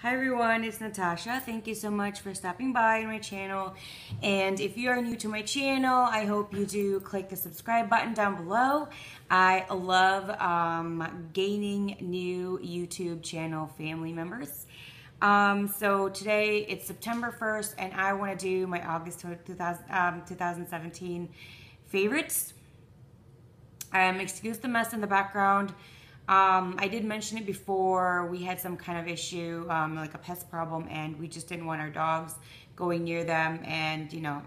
Hi everyone, it's Natasha. Thank you so much for stopping by my channel. And if you are new to my channel, I hope you do click the subscribe button down below. I love gaining new YouTube channel family members. So today it's September 1st and I want to do my August 2017 favorites. Excuse the mess in the background. I did mention it before. We had some kind of issue, like a pest problem, and we just didn't want our dogs going near them and, you know,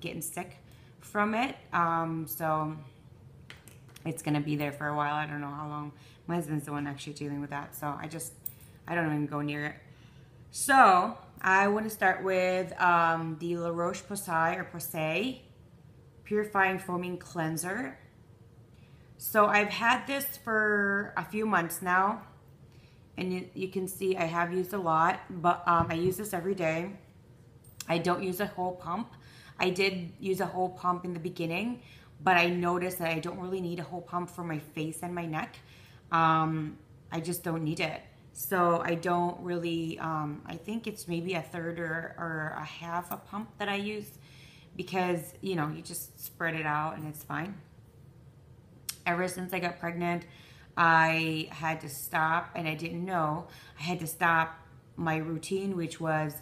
getting sick from it. So it's going to be there for a while. I don't know how long. My husband's the one actually dealing with that. So I don't even go near it. So I want to start with the Roche-Posay Purifying Foaming Cleanser. So I've had this for a few months now, and you can see I have used a lot, but I use this every day. I don't use a whole pump. I did use a whole pump in the beginning, but I noticed that I don't really need a whole pump for my face and my neck. I just don't need it. So I don't really, I think it's maybe a third or a half a pump that I use because, you know, you just spread it out and it's fine. Ever since I got pregnant, I had to stop, and I didn't know, I had to stop my routine, which was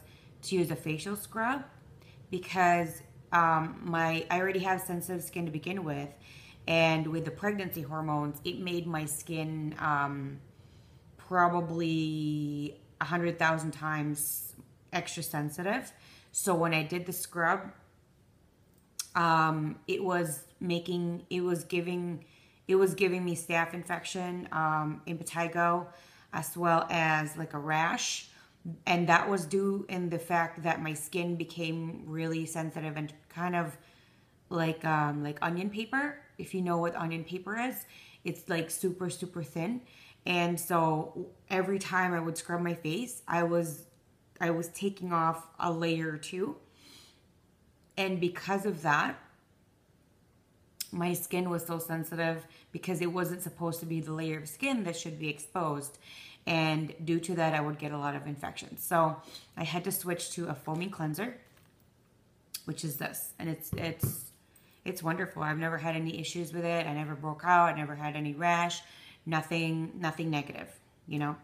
to use a facial scrub because I already have sensitive skin to begin with, and with the pregnancy hormones, it made my skin probably 100,000 times extra sensitive. So when I did the scrub, it was giving me staph infection, impetigo, as well as like a rash. And that was due in the fact that my skin became really sensitive and kind of like onion paper. If you know what onion paper is, it's like super, super thin. And so every time I would scrub my face, I was taking off a layer or two. And because of that, my skin was so sensitive because it wasn't supposed to be the layer of skin that should be exposed. And due to that, I would get a lot of infections. So I had to switch to a foaming cleanser, which is this. And it's wonderful. I've never had any issues with it. I never broke out. I never had any rash. Nothing negative, you know.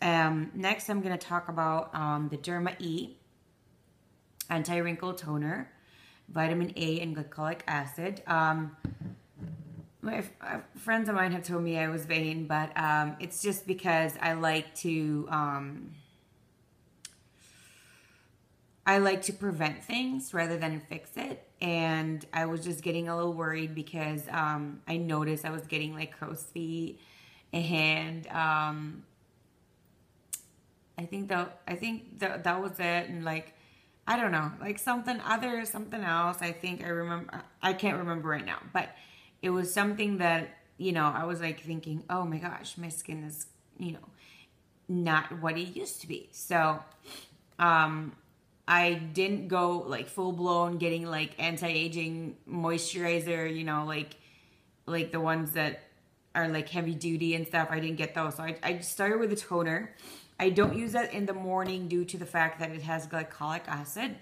Next, I'm going to talk about the Derma E Anti-Wrinkle Toner. Vitamin A and glycolic acid. My friends of mine have told me I was vain, but it's just because I like to prevent things rather than fix it. And I was just getting a little worried because I noticed I was getting like crow's feet, and I think that was it. And like, I don't know, like something else. I think I remember, I can't remember right now, but it was something that, you know, I was like thinking, oh my gosh, my skin is, you know, not what it used to be. So, I didn't go like full blown getting like anti-aging moisturizer, you know, like the ones that are like heavy duty and stuff. I didn't get those. So I started with a toner. I don't use that in the morning due to the fact that it has glycolic acid.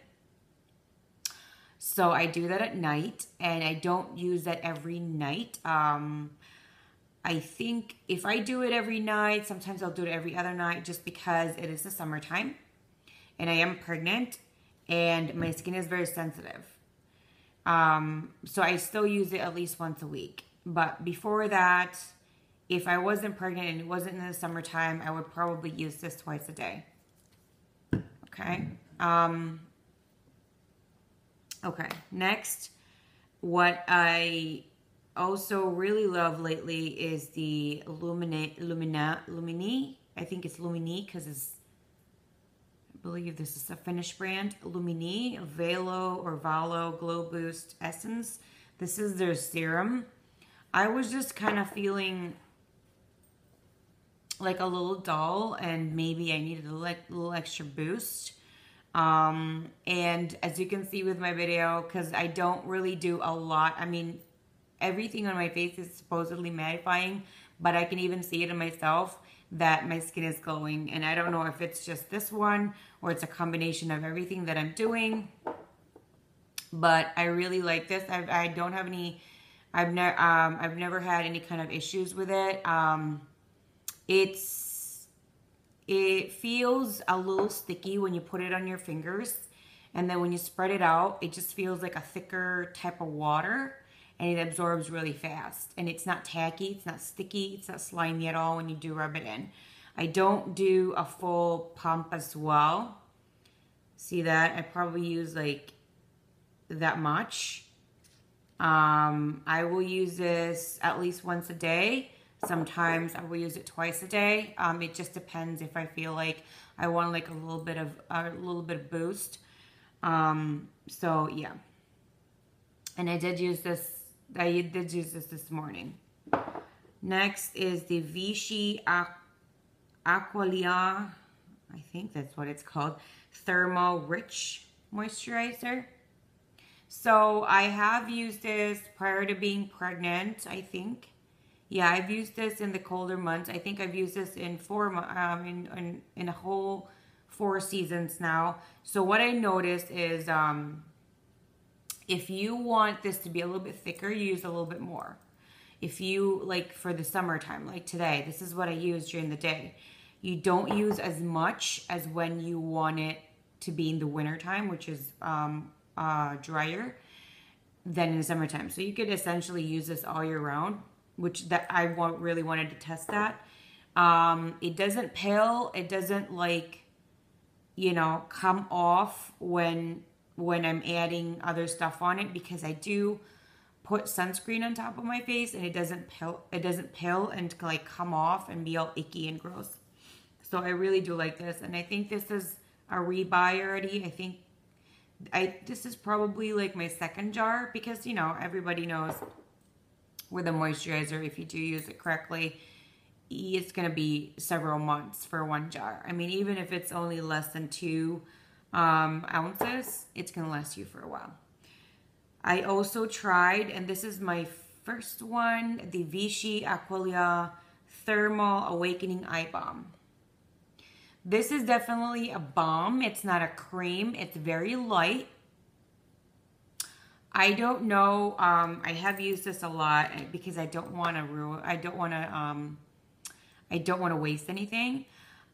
So I do that at night, and I don't use that every night. I think if I do it every night, sometimes I'll do it every other night just because it is the summertime and I am pregnant and my skin is very sensitive. So I still use it at least once a week. But before that, if I wasn't pregnant and it wasn't in the summertime, I would probably use this twice a day. Okay. Okay. Next, what I also really love lately is the Lumene. I think it's Lumene because I believe this is a Finnish brand. Lumene, Valo Glow Boost Essence. This is their serum. I was just kind of feeling like a little dull, and maybe I needed a little extra boost. And as you can see with my video, because I don't really do a lot, I mean, everything on my face is supposedly mattifying, but I can even see it in myself that my skin is glowing. And I don't know if it's just this one or it's a combination of everything that I'm doing, but I really like this. I don't have any, I've never had any kind of issues with it. It feels a little sticky when you put it on your fingers, and then when you spread it out, it just feels like a thicker type of water, and it absorbs really fast. And it's not tacky, it's not sticky, it's not slimy at all when you do rub it in. I don't do a full pump as well. See that? I probably use like that much. I will use this at least once a day. Sometimes I will use it twice a day. It just depends if I feel like I want like a little bit of boost. So yeah. And I did use this this morning. Next is the Vichy Aqualia, I think that's what it's called, Thermal Rich Moisturizer. So I have used this prior to being pregnant, I think. Yeah, I've used this in the colder months. I think I've used this in in a whole 4 seasons now. So what I noticed is if you want this to be a little bit thicker, you use a little bit more. If you, like for the summertime, like today, this is what I use during the day. You don't use as much as when you want it to be in the wintertime, which is drier than in the summertime. So you could essentially use this all year round, which that I really wanted to test that. It doesn't peel. It doesn't like, you know, come off when I'm adding other stuff on it, because I do put sunscreen on top of my face and it doesn't peel and like come off and be all icky and gross. So I really do like this, and I think this is a rebuy already. I think this is probably like my second jar, because you know everybody knows with a moisturizer, if you do use it correctly, it's going to be several months for one jar. I mean, even if it's only less than 2 ounces, it's going to last you for a while. I also tried, and this is my first one, the Vichy Aqualia Thermal Awakening Eye Balm. This is definitely a balm. It's not a cream. It's very light. I don't know. I have used this a lot because I don't want to waste anything.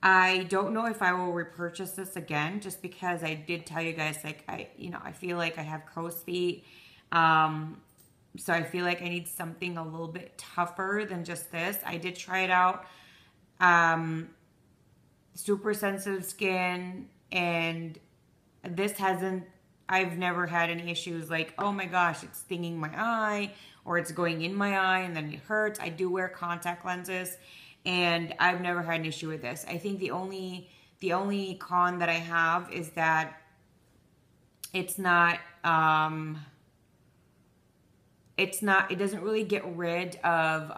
I don't know if I will repurchase this again, just because I did tell you guys, like, I feel like I have crow's feet. So I feel like I need something a little bit tougher than just this. I did try it out. Super sensitive skin, and this I've never had any issues like, oh my gosh, it's stinging my eye, or it's going in my eye and then it hurts. I do wear contact lenses, and I've never had an issue with this. I think the only con that I have is that it doesn't really get rid of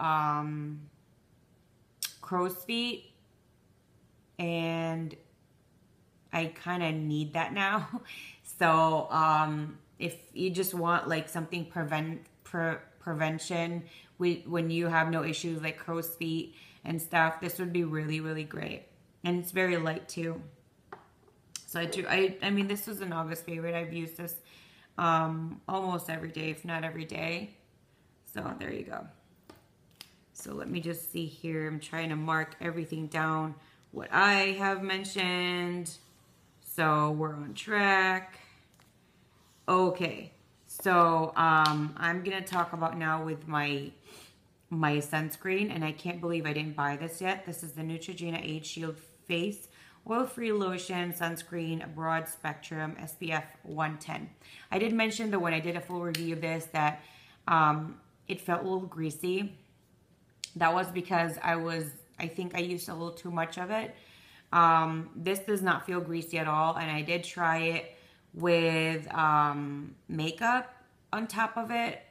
crow's feet, and I kind of need that now. So if you just want like something prevention when you have no issues like crow's feet and stuff, this would be really, really great. And it's very light too. So I mean, this was an August favorite. I've used this almost every day, if not every day. So there you go. So let me just see here. I'm trying to mark everything down, what I have mentioned. So we're on track. Okay, so I'm gonna talk about now with my sunscreen, and I can't believe I didn't buy this yet. This is the Neutrogena Age Shield Face Oil-Free Lotion Sunscreen Broad Spectrum SPF 110. I did mention that when I did a full review of this that it felt a little greasy. That was because I think I used a little too much of it. This does not feel greasy at all, and I did try it with makeup on top of it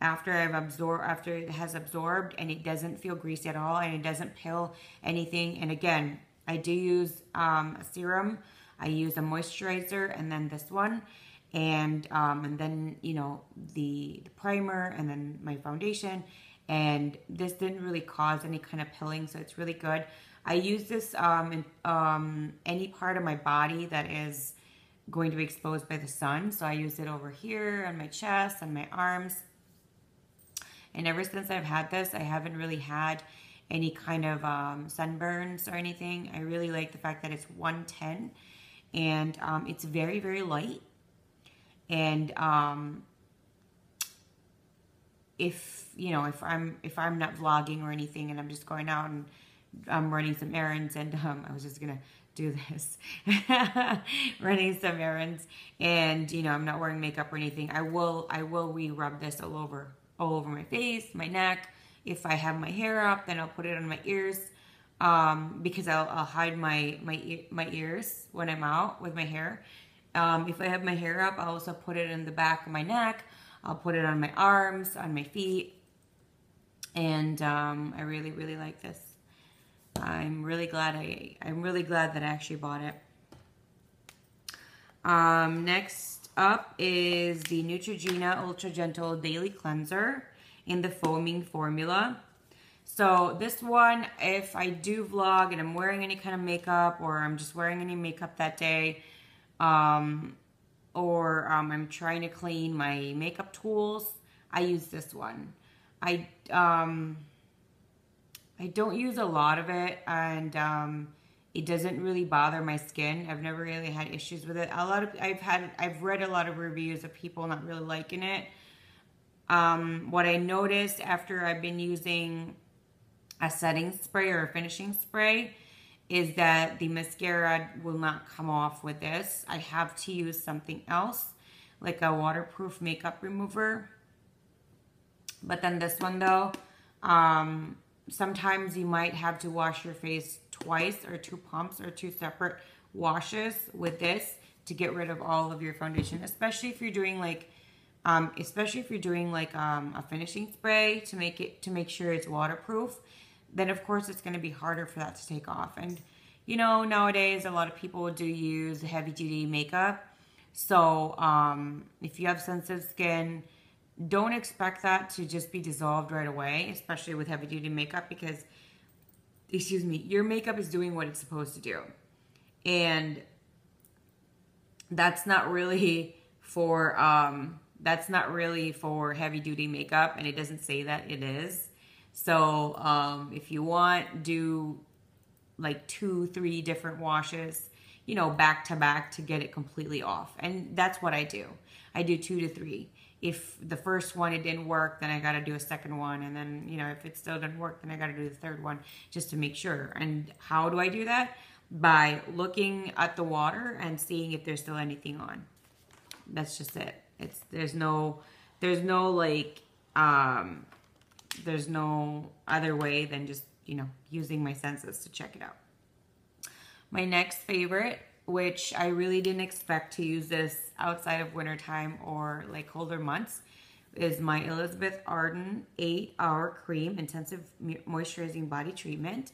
after it has absorbed, and it doesn't feel greasy at all, and it doesn't peel anything. And again, I do use a serum, I use a moisturizer, and then this one, and then you know the primer, and then my foundation. And this didn't really cause any kind of pilling, so it's really good. I use this in any part of my body that is going to be exposed by the sun. So I use it over here on my chest, on my arms. And ever since I've had this, I haven't really had any kind of sunburns or anything. I really like the fact that it's 110 and it's very, very light. And if I'm not vlogging or anything and I'm just going out and I'm running some errands, and I was just gonna do this running some errands, and I'm not wearing makeup or anything, I will re-rub this all over my face, my neck. If I have my hair up, then I'll put it on my ears, because I'll hide my ears when I'm out with my hair. If I have my hair up, I'll also put it in the back of my neck. I'll put it on my arms, on my feet, and I really, really like this. I'm really glad that I actually bought it. Next up is the Neutrogena Ultra Gentle Daily Cleanser in the foaming formula. So this one, if I do vlog and I'm wearing any kind of makeup, or I'm just wearing any makeup that day, or I'm trying to clean my makeup tools, I use this one. I don't use a lot of it, and it doesn't really bother my skin. I've never really had issues with it. I've read a lot of reviews of people not really liking it. What I noticed after I've been using a setting spray or a finishing spray is that the mascara will not come off with this. I have to use something else, like a waterproof makeup remover. But then this one though, sometimes you might have to wash your face twice, or 2 pumps, or 2 separate washes with this to get rid of all of your foundation, especially if you're doing like a finishing spray to make sure it's waterproof. Then of course it's going to be harder for that to take off. And nowadays a lot of people do use heavy duty makeup. So if you have sensitive skin, don't expect that to just be dissolved right away, especially with heavy duty makeup, because, excuse me, your makeup is doing what it's supposed to do. And that's not really for heavy duty makeup, and it doesn't say that it is. So if you want, do like 2-3 different washes, back to back to get it completely off. And that's what I do. I do 2 to 3. If the first one, it didn't work, then I got to do a second one. And then, if it still didn't work, then I got to do the third one just to make sure. And how do I do that? By looking at the water and seeing if there's still anything on. That's just it. There's no other way than just, using my senses to check it out. My next favorite, which I really didn't expect to use this outside of wintertime or like colder months, is my Elizabeth Arden 8-Hour Cream Intensive Moisturizing Body Treatment.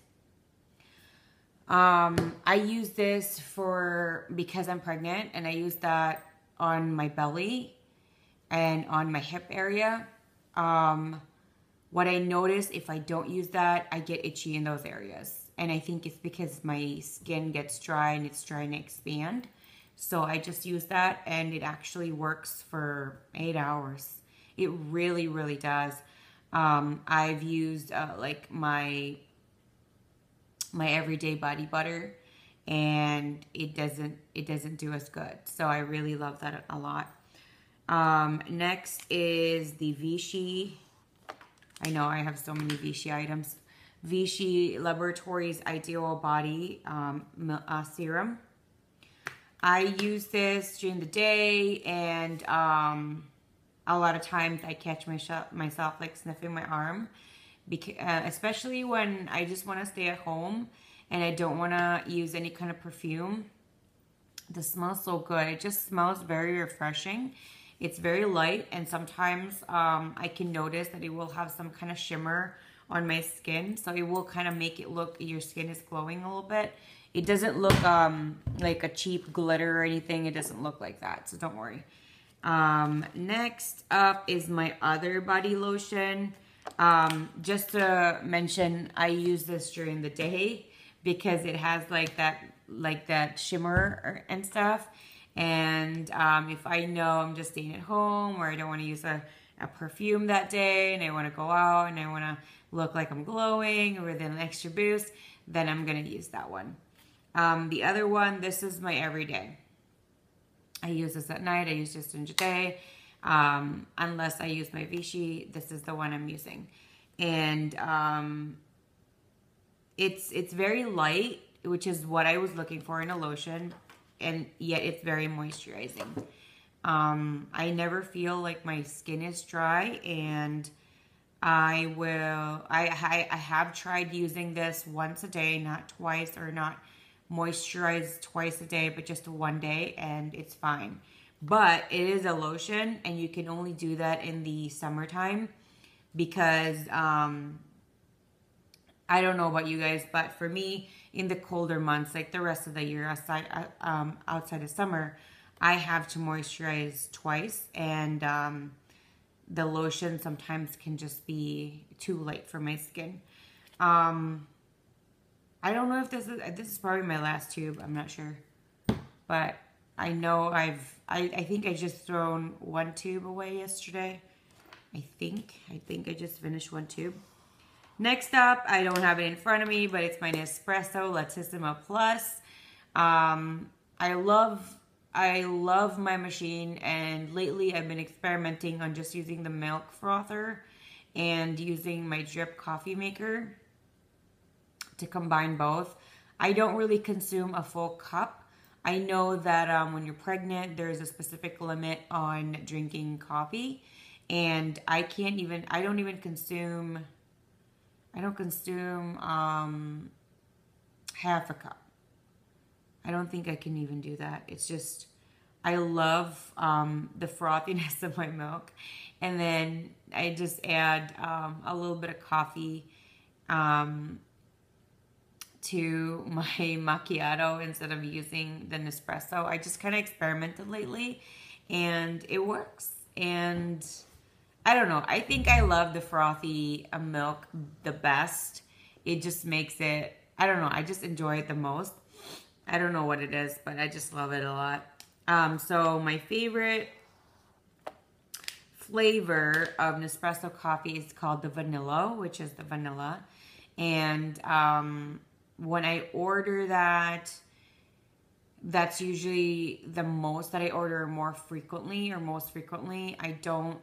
I use this because I'm pregnant, and I use that on my belly and on my hip area. What I notice, if I don't use that, I get itchy in those areas. And I think it's because my skin gets dry and it's trying to expand. So I just use that, and it actually works for 8 hours. It really, really does. I've used like my everyday body butter, and it doesn't do as good. So I really love that a lot. Next is the Vichy. I know I have so many Vichy items. Vichy Laboratories Ideal Body Serum. I use this during the day, and a lot of times I catch myself like sniffing my arm, because, especially when I just want to stay at home and I don't want to use any kind of perfume. This smells so good. It just smells very refreshing. It's very light, and sometimes I can notice that it will have some kind of shimmer on my skin, so it will kind of make it look your skin is glowing a little bit. It doesn't look like a cheap glitter or anything. It doesn't look like that, so don't worry. Next up is my other body lotion. Just to mention, I use this during the day because it has like that shimmer and stuff. And if I know I'm just staying at home, or I don't want to use a perfume that day, and I want to go out and I want to look like I'm glowing with an extra boost, then I'm going to use that one. The other one, this is my everyday. I use this at night. I use this in the day. Unless I use my Vichy, this is the one I'm using. And it's very light, which is what I was looking for in a lotion, and yet it's very moisturizing. I never feel like my skin is dry, and I have tried using this once a day, not twice, or not moisturize twice a day, but just one day, and it's fine. But it is a lotion, and you can only do that in the summertime because I don't know about you guys, but for me, in the colder months, like the rest of the year, outside of summer, I have to moisturize twice, and the lotion sometimes can just be too light for my skin. I don't know if this is probably my last tube. I'm not sure, but I know I think I just thrown one tube away yesterday. I think I just finished one tube. Next up, I don't have it in front of me, but it's my Nespresso Latissima Plus. I love my machine, and lately I've been experimenting on just using the milk frother and using my drip coffee maker to combine both. I don't really consume a full cup. I know that when you're pregnant, there's a specific limit on drinking coffee, and I don't consume half a cup. I don't think I can even do that. It's just, I love the frothiness of my milk. And then I just add a little bit of coffee to my macchiato instead of using the Nespresso. I just kind of experimented lately, and it works. And I don't know. I think I love the frothy milk the best. It just makes it, I don't know. I just enjoy it the most. I don't know what it is, but I just love it a lot. So my favorite flavor of Nespresso coffee is called the Vanillo, which is the vanilla. And when I order that, that's usually the most that I order most frequently. I don't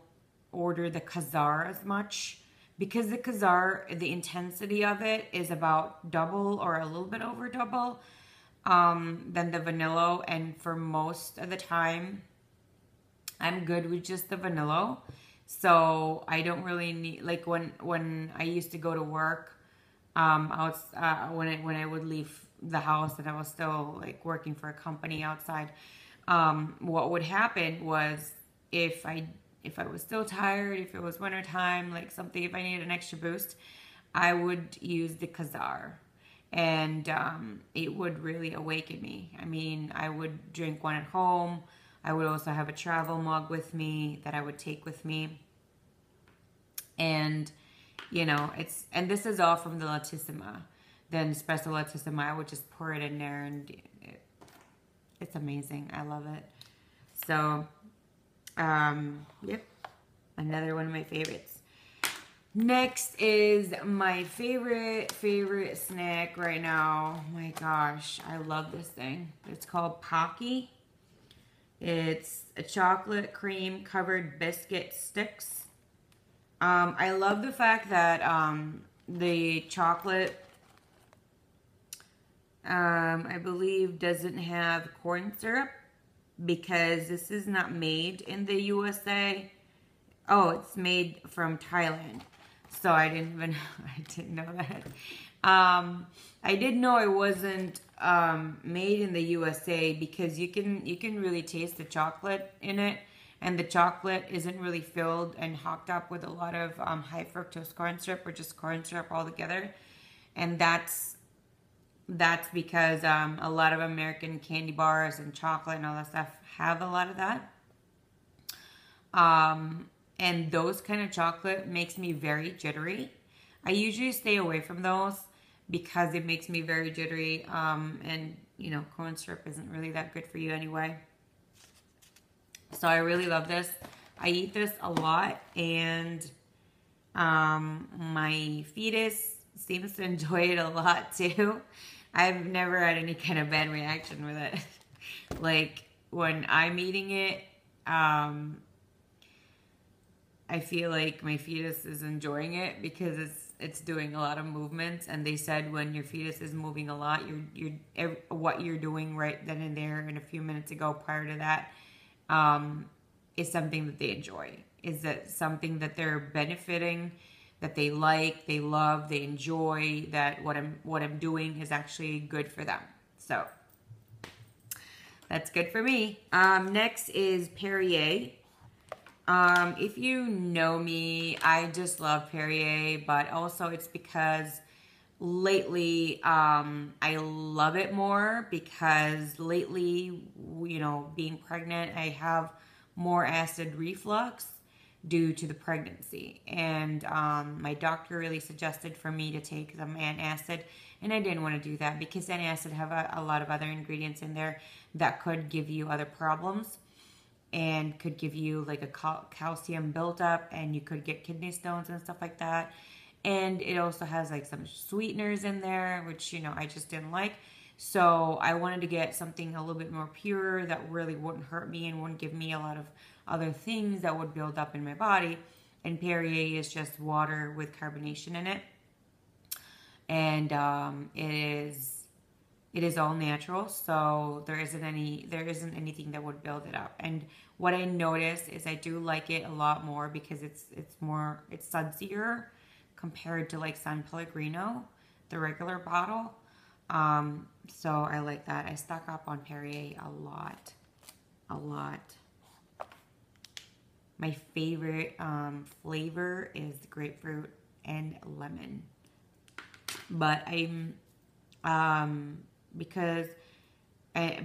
order the Kazar as much, because the Kazar, the intensity of it is about double or a little bit over double than the Vanillo. And for most of the time, I'm good with just the Vanillo. So I don't really need, like when I used to go to work, when I would leave the house and I was still like working for a company outside, what would happen was if I was still tired, if it was winter time, like something, if I needed an extra boost, I would use the Kazar, and it would really awaken me. I mean, I would drink one at home. I would also have a travel mug with me that I would take with me. And, you know, and this is all from the Latissima, the Nespresso Latissima. I would just pour it in there, and it's amazing. I love it. So, yep, another one of my favorites. Next is my favorite snack right now. Oh my gosh, I love this thing. It's called Pocky. It's a chocolate cream covered biscuit sticks. I love the fact that the chocolate, I believe, doesn't have corn syrup, because this is not made in the USA. Oh, it's made from Thailand. So I didn't know that. I did know it wasn't made in the USA, because you can really taste the chocolate in it, and the chocolate isn't really filled and hocked up with a lot of high fructose corn syrup, or just corn syrup altogether. And that's because a lot of American candy bars and chocolate and all that stuff have a lot of that. And those kind of chocolate makes me very jittery. I usually stay away from those, because it makes me very jittery. And, you know, corn syrup isn't really that good for you anyway. So I really love this. I eat this a lot, and my fetus seems to enjoy it a lot too. I've never had any kind of bad reaction with it. Like when I'm eating it, I feel like my fetus is enjoying it because it's doing a lot of movements, and they said when your fetus is moving a lot, what you're doing right then and there and a few minutes ago prior to that is something that they enjoy. Is that something that they're benefiting, that they like, they love, they enjoy, that what I'm doing is actually good for them. So that's good for me. Next is Perrier. If you know me, I just love Perrier, but also it's because lately I love it more because lately, you know, being pregnant, I have more acid reflux due to the pregnancy, and my doctor really suggested for me to take some antacid, and I didn't want to do that because antacid have a lot of other ingredients in there that could give you other problems and could give you like a calcium buildup, and you could get kidney stones and stuff like that. And it also has like some sweeteners in there, which, you know, I just didn't like. So I wanted to get something a little bit more pure that really wouldn't hurt me and wouldn't give me a lot of other things that would build up in my body. And Perrier is just water with carbonation in it. And it is all natural, so there isn't anything that would build it up. And what I noticed is I do like it a lot more because it's sudsy compared to like San Pellegrino, the regular bottle. So I like that. I stock up on Perrier a lot. My favorite flavor is grapefruit and lemon. But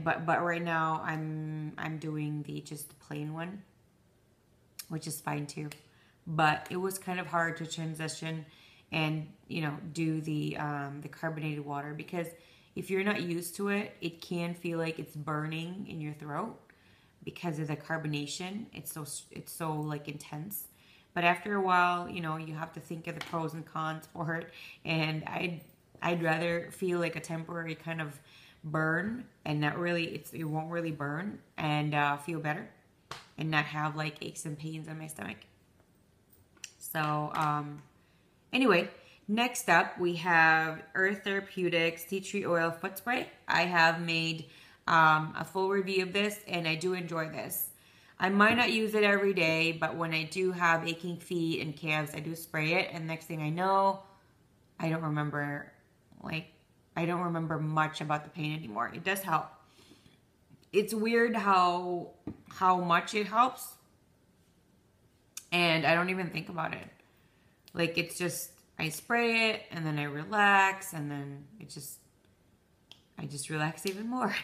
but right now I'm doing just the plain one, which is fine too. But it was kind of hard to transition and, you know, do the carbonated water, because if you're not used to it, it can feel like it's burning in your throat because of the carbonation. It's so like intense. But after a while, you know, you have to think of the pros and cons for it. And I'd rather feel like a temporary kind of burn and not really, it won't really burn, and feel better and not have like aches and pains on my stomach. So, anyway, next up we have Earth Therapeutics Tea Tree Oil Foot Spray. I have made a full review of this, and I do enjoy this. I might not use it every day, but when I do have aching feet and calves, I do spray it, and next thing I know, I don't remember much about the pain anymore. It does help. It's weird how much it helps, and I don't even think about it. Like, it's just, I spray it, and then I relax, and then I just relax even more.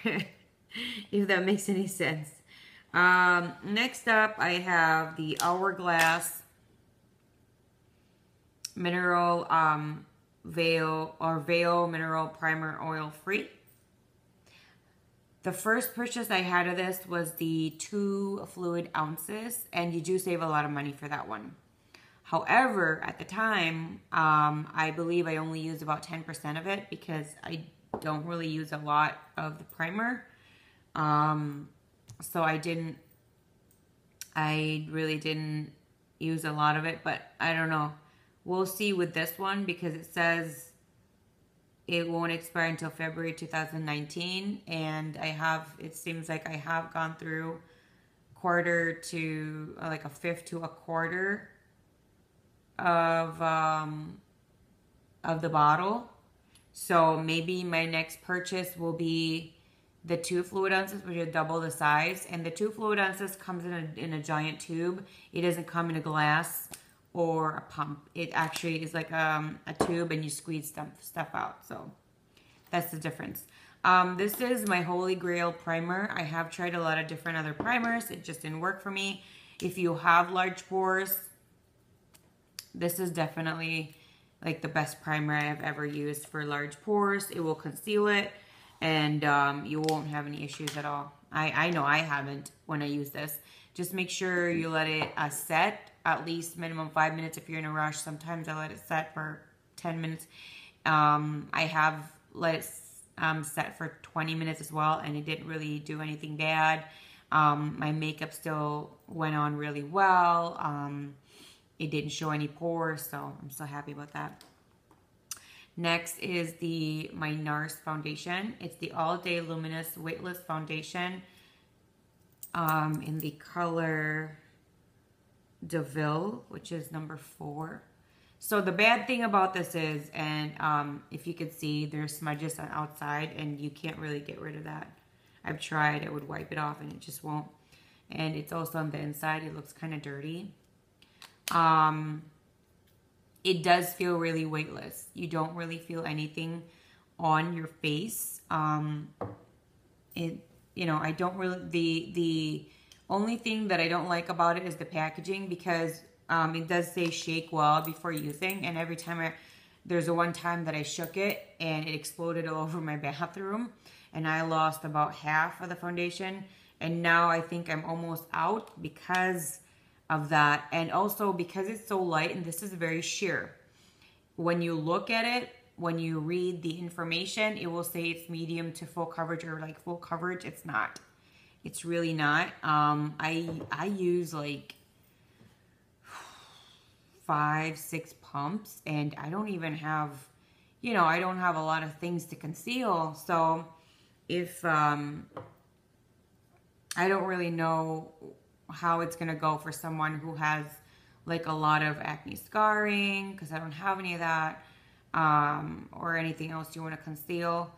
If that makes any sense. Next up, I have the Hourglass Mineral Veil Mineral Primer Oil Free. The first purchase I had of this was the 2 fluid ounces, and you do save a lot of money for that one. However, at the time, I believe I only used about 10% of it because I don't really use a lot of the primer. So I really didn't use a lot of it, but I don't know. We'll see with this one because it says it won't expire until February 2019, and it seems like I have gone through quarter to like a fifth to a quarter of the bottle. So maybe my next purchase will be the 2 fluid ounces, which are double the size, and the 2 fluid ounces comes in a giant tube. It doesn't come in a glass or a pump. It actually is like a tube, and you squeeze stuff out. So that's the difference. This is my Holy Grail primer. I have tried a lot of different other primers. It just didn't work for me. If you have large pores, this is definitely like the best primer I have ever used for large pores. It will conceal it, and you won't have any issues at all. I know I haven't when I use this. Just make sure you let it set at least minimum 5 minutes if you're in a rush. Sometimes I let it set for 10 minutes. I have let it set for 20 minutes as well, and it didn't really do anything bad. My makeup still went on really well. It didn't show any pores, so I'm so happy about that. Next is my NARS foundation. It's the All Day Luminous Weightless Foundation in the color DeVille, which is number 4. So the bad thing about this is, and if you could see, there's smudges on outside, and you can't really get rid of that. I've tried. I would wipe it off, and it just won't. And it's also on the inside. It looks kind of dirty. It does feel really weightless. You don't really feel anything on your face. I don't really, the only thing that I don't like about it is the packaging, because it does say shake well before using, and every time there's one time that I shook it and it exploded all over my bathroom, and I lost about half of the foundation, and now I think I'm almost out because of that, and also because it's so light, and this is very sheer. When you look at it, when you read the information, it will say it's medium to full coverage, or like full coverage. It's not. It's really not. I use like 5-6 pumps, and I don't even have, I don't have a lot of things to conceal. So if I don't really know how it's gonna go for someone who has like a lot of acne scarring, because I don't have any of that, or anything else you want to conceal.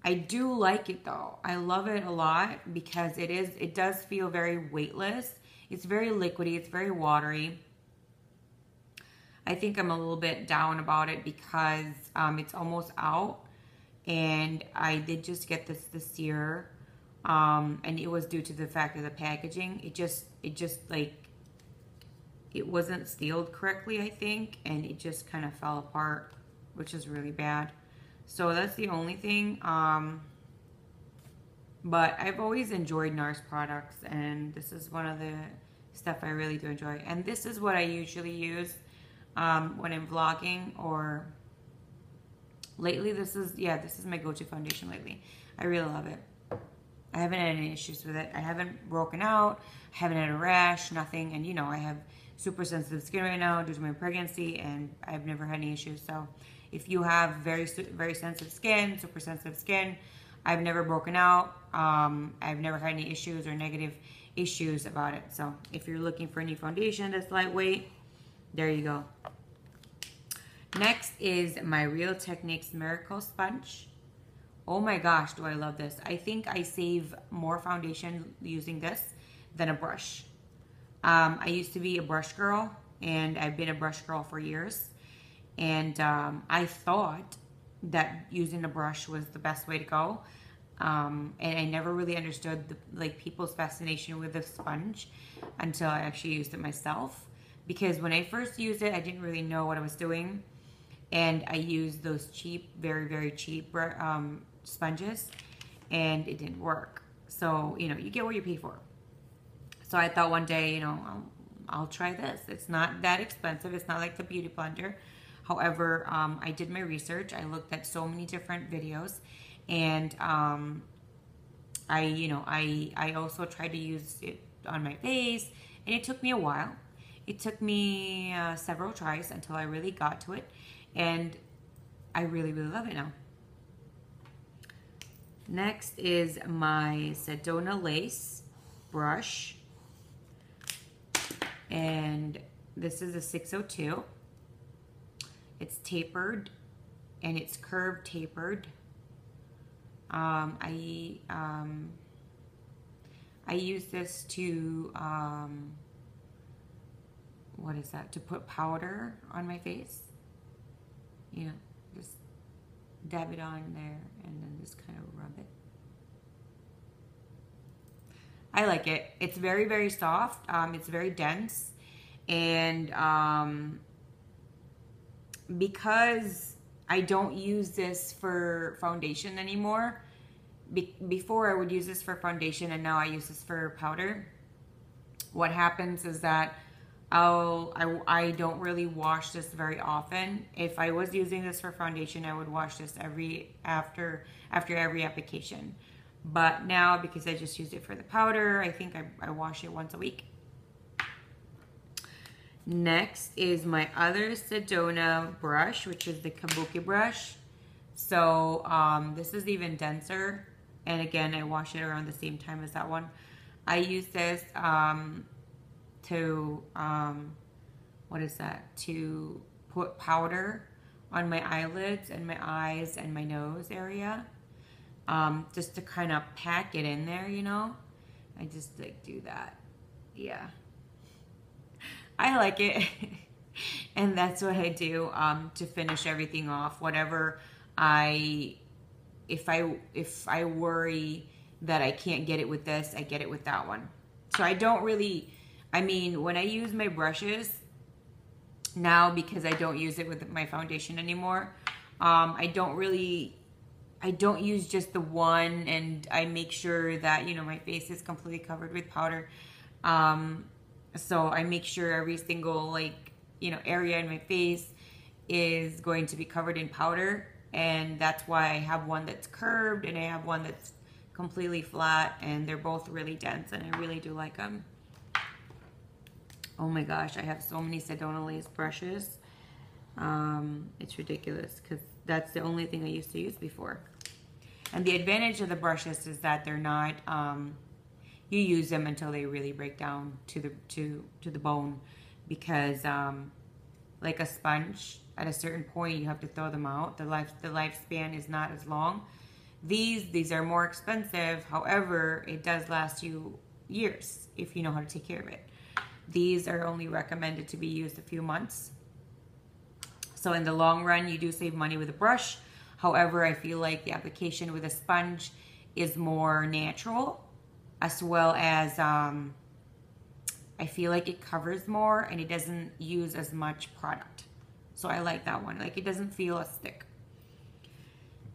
I do like it though. I love it a lot because it does feel very weightless. It's very liquidy. It's very watery. I think I'm a little bit down about it because it's almost out, and I did just get this year, and it was due to the fact of the packaging. It just like, it wasn't sealed correctly, I think, and it just kind of fell apart, which is really bad. So that's the only thing. But I've always enjoyed NARS products, and this is one of the stuff I really do enjoy. And this is what I usually use when I'm vlogging, or lately this is my go-to foundation lately. I really love it. I haven't had any issues with it. I haven't broken out. I haven't had a rash, nothing. And I have super sensitive skin right now due to my pregnancy, and I've never had any issues. So if you have very sensitive skin, super sensitive skin, I've never broken out. I've never had any issues or negative issues about it. So if you're looking for a new foundation that's lightweight, there you go. Next is my Real Techniques Miracle Sponge. Oh my gosh, do I love this. I think I save more foundation using this than a brush. I used to be a brush girl, and I've been a brush girl for years. And I thought that using a brush was the best way to go. And I never really understood people's fascination with the sponge until I actually used it myself. Because when I first used it, I didn't really know what I was doing. And I used those cheap, very, very cheap sponges, and it didn't work. So, you get what you pay for. So I thought one day, I'll try this. It's not that expensive. It's not like the Beauty Blender. However, I did my research. I looked at so many different videos, and I also tried to use it on my face, and it took me a while. It took me several tries until I really got to it, and I really, really love it now. Next is my Sedona Lace brush, and this is a 602. It's tapered, and it's curved tapered. I use this to to put powder on my face. Just dab it on there and then just kind of rub it. I like it. It's very, very soft. It's very dense, and because I don't use this for foundation anymore. Before I would use this for foundation, and now I use this for powder. What happens is that I don't really wash this very often. If I was using this for foundation, I would wash this after every application. But now, because I just use it for the powder, I think I wash it once a week. Next is my other Sedona brush, which is the Kabuki brush. So this is even denser. And again, I wash it around the same time as that one. I use this to put powder on my eyelids and my eyes and my nose area. Just to kind of pack it in there, you know. I just like do that. Yeah. I like it. And that's what I do to finish everything off. Whatever if I worry that I can't get it with this, I get it with that one. So I don't really, I mean, when I use my brushes now, because I don't use it with my foundation anymore, I don't use just the one, and I make sure that, you know, my face is completely covered with powder. So I make sure every single, like, you know, area in my face is going to be covered in powder. And that's why I have one that's curved and I have one that's completely flat, and they're both really dense, and I really do like them. Oh my gosh, I have so many Sedona lace brushes. It's ridiculous because that's the only thing I used to use before. And the advantage of the brushes is that they're not, you use them until they really break down to the bone, because like a sponge, at a certain point you have to throw them out. The lifespan is not as long. These are more expensive. However, it does last you years if you know how to take care of it. These are only recommended to be used a few months. So in the long run, you do save money with a brush. However, I feel like the application with a sponge is more natural, as well as I feel like it covers more and it doesn't use as much product. So I like that one. Like, it doesn't feel as thick.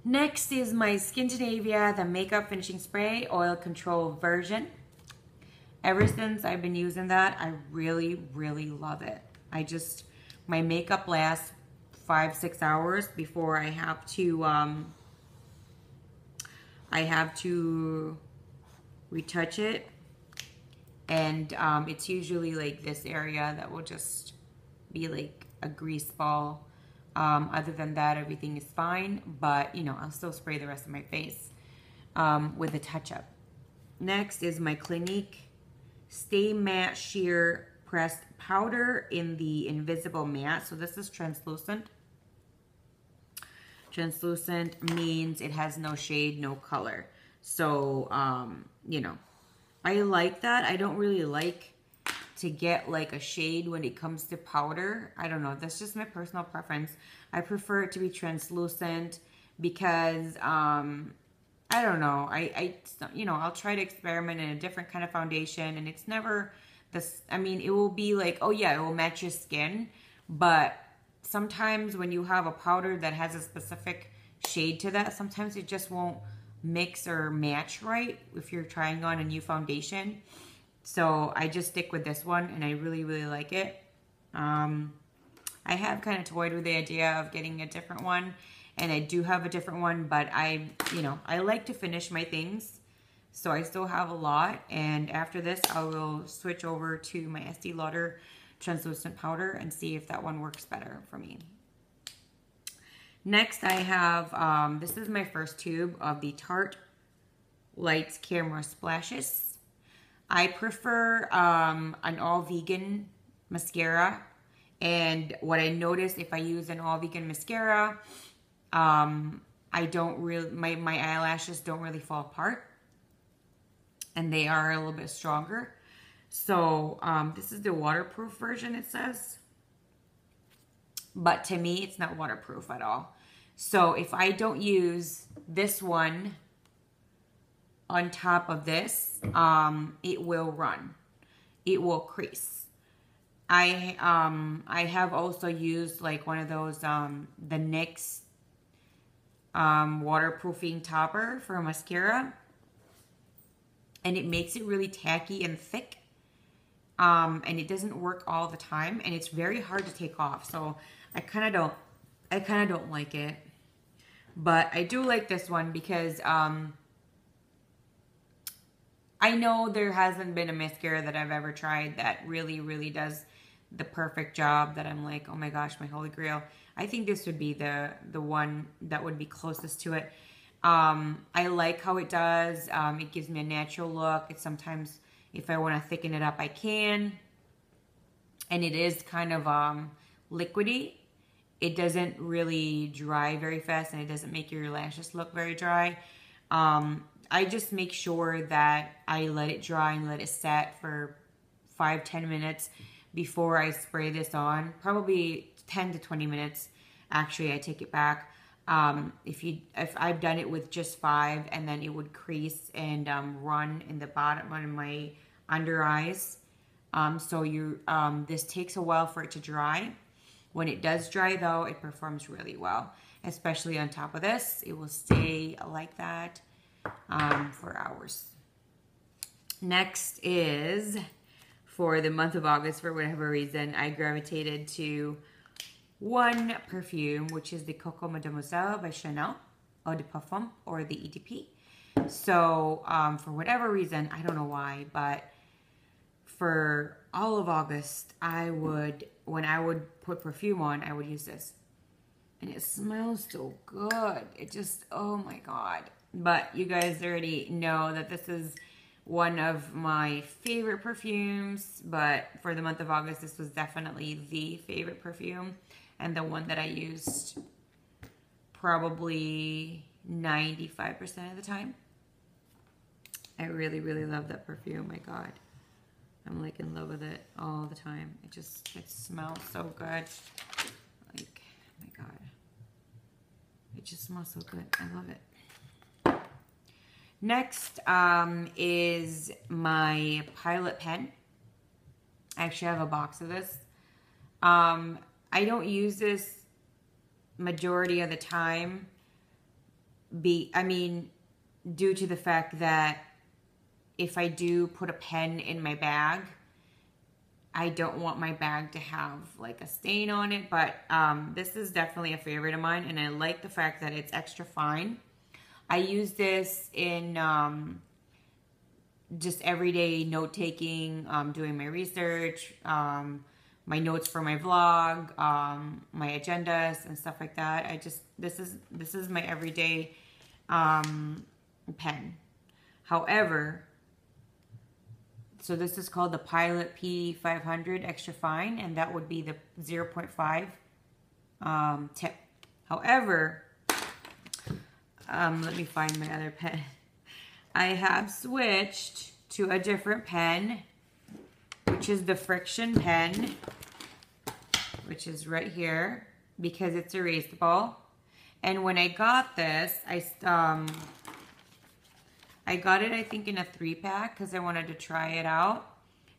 Next is my Skindinavia, the Makeup Finishing Spray Oil Control version. Ever since I've been using that, I really, really love it. My makeup lasts 5-6 hours before I have to retouch it. And it's usually like this area that will just be like a grease ball. Other than that, everything is fine, but you know, I'll still spray the rest of my face with a touch-up. Next is my Clinique Stay Matte Sheer Pressed Powder in the Invisible Matte. So this is translucent. Translucent means it has no shade, no color. So, you know, I like that. I don't really like to get like a shade when it comes to powder. I don't know. That's just my personal preference. I prefer it to be translucent because, I don't know. You know, I'll try to experiment in a different kind of foundation, and it's never this. I mean, it will be like, oh yeah, it will match your skin, but sometimes when you have a powder that has a specific shade to that, sometimes it just won't mix or match right if you're trying on a new foundation. So I just stick with this one, and I really, really like it. I have kind of toyed with the idea of getting a different one, and I do have a different one, but I like to finish my things. So I still have a lot, and after this, I will switch over to my Estee Lauder translucent powder and see if that one works better for me. Next, I have, this is my first tube of the Tarte Lights Camera Splashes. I prefer an all-vegan mascara, and what I notice if I use an all-vegan mascara, I don't really, my eyelashes don't really fall apart, and they are a little bit stronger. So this is the waterproof version, it says. But to me, it's not waterproof at all. So if I don't use this one on top of this, it will run. It will crease. I have also used like one of those the NYX waterproofing topper for mascara, and it makes it really tacky and thick, and it doesn't work all the time, and it's very hard to take off. So I kind of don't like it, but I do like this one because I know there hasn't been a mascara that I've ever tried that really does the perfect job that I'm like, oh my gosh, my holy grail. I think this would be the one that would be closest to it. I like how it does. It gives me a natural look. It's sometimes, if I want to thicken it up, I can. And it is kind of liquidy. It doesn't really dry very fast, and it doesn't make your lashes look very dry. I just make sure that I let it dry and let it set for 5-10 minutes before I spray this on. Probably 10 to 20 minutes. Actually, I take it back. If I've done it with just 5, and then it would crease and run in the bottom of my under eyes. This takes a while for it to dry. When it does dry though, it performs really well, especially on top of this. It will stay like that for hours. Next is, for the month of August, for whatever reason, I gravitated to one perfume, which is the Coco Mademoiselle by Chanel, Eau de Parfum, or the EDP. So for whatever reason, I don't know why, but for all of August, when I would put perfume on, I would use this. And it smells so good. It just, oh my God. But you guys already know that this is one of my favorite perfumes. But for the month of August, this was definitely the favorite perfume. And the one that I used probably 95% of the time. I really love that perfume. My God. I'm like in love with it all the time. It smells so good. Like, oh my God. It just smells so good. I love it. Next is my Pilot pen. I actually have a box of this. I don't use this majority of the time. Due to the fact that if I do put a pen in my bag, I don't want my bag to have like a stain on it. But this is definitely a favorite of mine, and I like the fact that it's extra fine. I use this in just everyday note-taking, doing my research, my notes for my vlog, my agendas and stuff like that. This is my everyday pen. However, so this is called the Pilot P500 Extra Fine, and that would be the 0.5 tip. However, let me find my other pen. I have switched to a different pen, which is the Friction pen, which is right here, because it's erasable. And when I got this, I got it, I think, in a 3-pack because I wanted to try it out.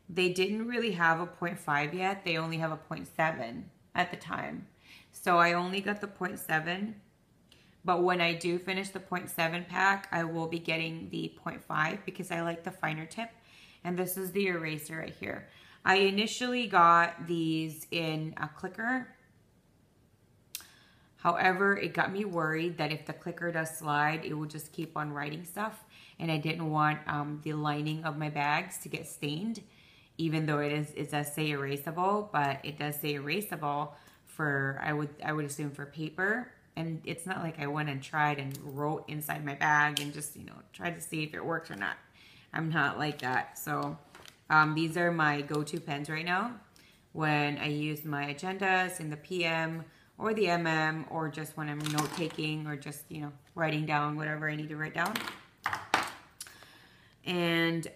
They didn't really have a 0.5 yet. They only have a 0.7 at the time. So I only got the 0.7. But when I do finish the 0.7 pack, I will be getting the 0.5 because I like the finer tip. And this is the eraser right here. I initially got these in a clicker. However, it got me worried that if the clicker does slide, it will just keep on writing stuff. And I didn't want the lining of my bags to get stained, even though it does say erasable, but it does say erasable for, I would assume, for paper. And it's not like I went and tried and wrote inside my bag and just, tried to see if it works or not. I'm not like that. So these are my go-to pens right now when I use my agendas in the PM or the MM, or just when I'm note-taking or just, writing down whatever I need to write down. And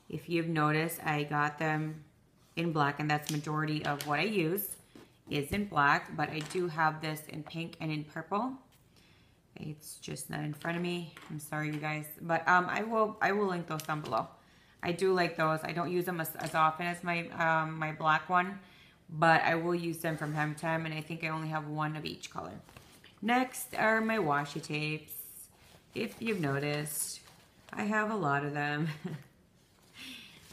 if you've noticed, I got them in black, and that's majority of what I use is in black, but I do have this in pink and in purple. It's just not in front of me. I'm sorry, you guys, but I will link those down below. I do like those. I don't use them as often as my my black one, but I will use them from time to time, and I think I only have one of each color. Next are my washi tapes. If you've noticed, I have a lot of them.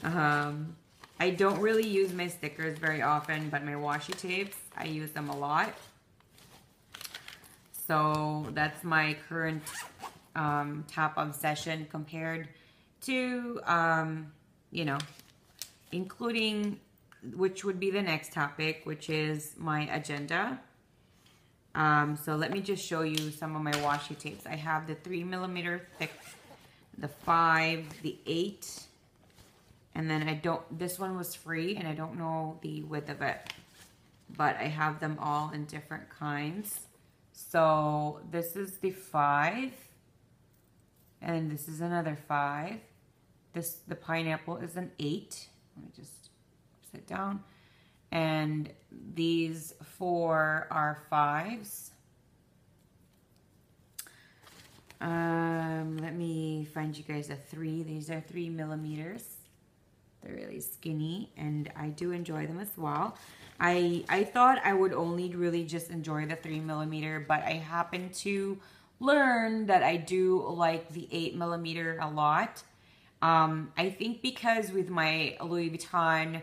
I don't really use my stickers very often, but my washi tapes, I use them a lot. So that's my current top obsession compared to, you know, including, which would be the next topic, which is my agenda. So let me just show you some of my washi tapes. I have the 3mm thick, the 5, the 8, and then this one was free, and I don't know the width of it, but I have them all in different kinds. So this is the 5, and this is another 5. The pineapple is an 8. Let me just sit down. And these 4 are 5s. Let me find you guys a 3. These are 3mm. They're really skinny, and I do enjoy them as well. I thought I would only really just enjoy the 3mm, but I happen to learn that I do like the 8mm a lot. I think because with my Louis Vuitton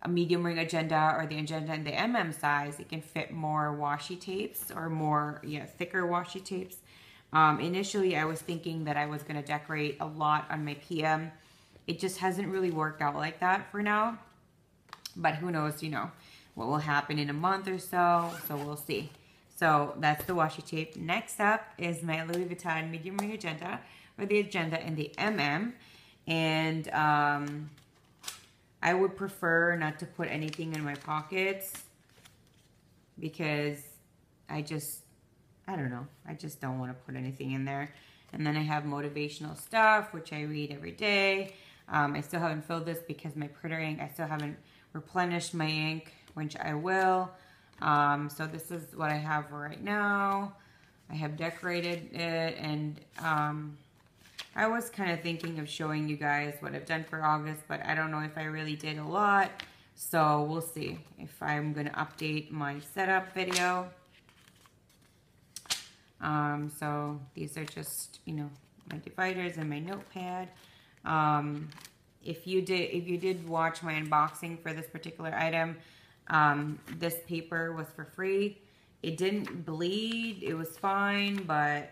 medium ring agenda, or the agenda in the size, it can fit more washi tapes, or more, thicker washi tapes. Initially, I was thinking that I was going to decorate a lot on my PM. It just hasn't really worked out like that for now. But who knows, what will happen in a month or so. So we'll see. So that's the washi tape. Next up is my Louis Vuitton medium ring agenda, or the agenda in the And I would prefer not to put anything in my pockets, because I don't know. I just don't want to put anything in there. And then I have motivational stuff, which I read every day. I still haven't filled this because my printer ink, I still haven't replenished my ink, which I will. So this is what I have right now. I have decorated it, and I was kind of thinking of showing you guys what I've done for August, but I don't know if I really did a lot. So we'll see if I'm going to update my setup video. So these are just, my dividers and my notepad. If you did watch my unboxing for this particular item, this paper was for free. It didn't bleed. It was fine, but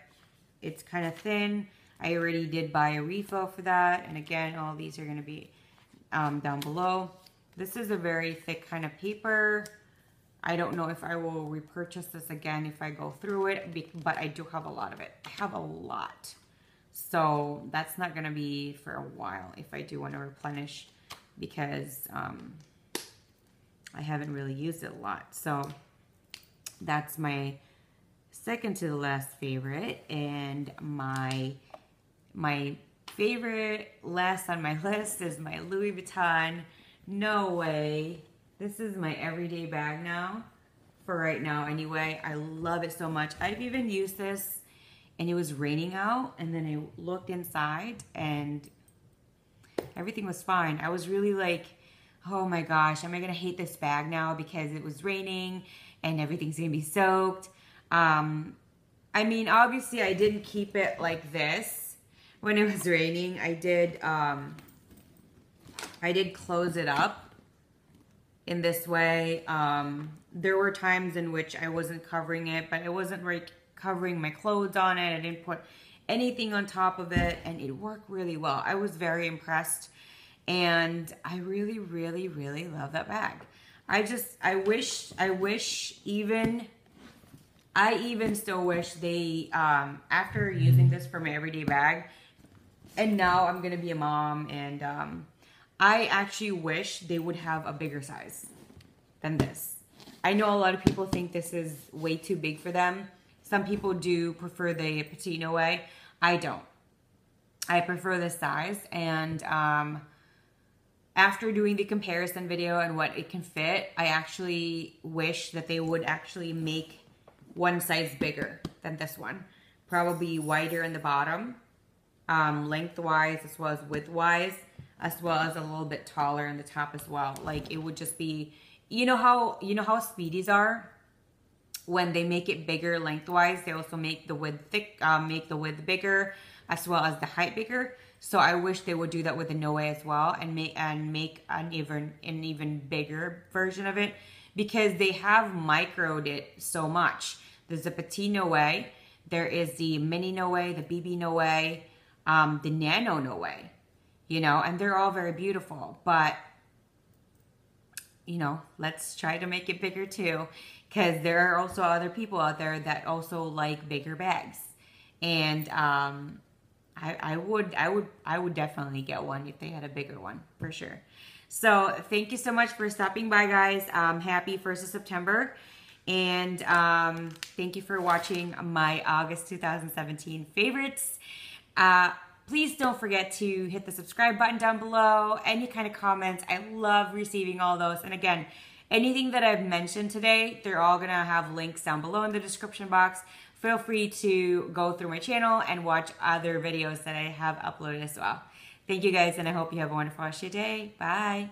it's kind of thin. I already did buy a refill for that. And again, all these are going to be down below. This is a very thick kind of paper. I don't know if I will repurchase this again if I go through it, but I do have a lot of it. I have a lot. So that's not going to be for a while if I do want to replenish, because I haven't really used it a lot. So that's my second to the last favorite. And my favorite last on my list is my Louis Vuitton No Way. This is my everyday bag now, for right now anyway. I love it so much. I've even used this, and it was raining out, and then I looked inside and everything was fine. I was really like, oh my gosh, am I gonna hate this bag now because it was raining and everything's gonna be soaked? I mean, obviously I didn't keep it like this when it was raining. I did close it up in this way. There were times in which I wasn't covering it, but I wasn't like covering my clothes on it. I didn't put anything on top of it, and it worked really well. I was very impressed, and I really, really, really love that bag. I even still wish they, after using this for my everyday bag, and now I'm gonna be a mom, and I actually wish they would have a bigger size than this. I know a lot of people think this is way too big for them. Some people do prefer the petite way. I don't. I prefer this size, and after doing the comparison video and what it can fit, I actually wish that they would actually make one size bigger than this one. Probably wider in the bottom, lengthwise as well as widthwise. as well as a little bit taller in the top as well. Like it would just be, you know how Speedies are? When they make it bigger lengthwise, they also make the width bigger as well as the height bigger. So I wish they would do that with the Noe as well, and make an even bigger version of it, because they have microed it so much. There's the Petit Noe, there is the Mini Noe, the BB Noe, the Nano Noe, you know, and they're all very beautiful. But you know, let's try to make it bigger too, because there are also other people out there that also like bigger bags. And I would definitely get one if they had a bigger one, for sure. So thank you so much for stopping by, guys. Happy 1st of September. And thank you for watching my August 2017 favorites. Please don't forget to hit the subscribe button down below. Any kind of comments. I love receiving all those. And again, anything that I've mentioned today, they're all going to have links down below in the description box. Feel free to go through my channel and watch other videos that I have uploaded as well. Thank you guys, and I hope you have a wonderful rest of your day. Bye.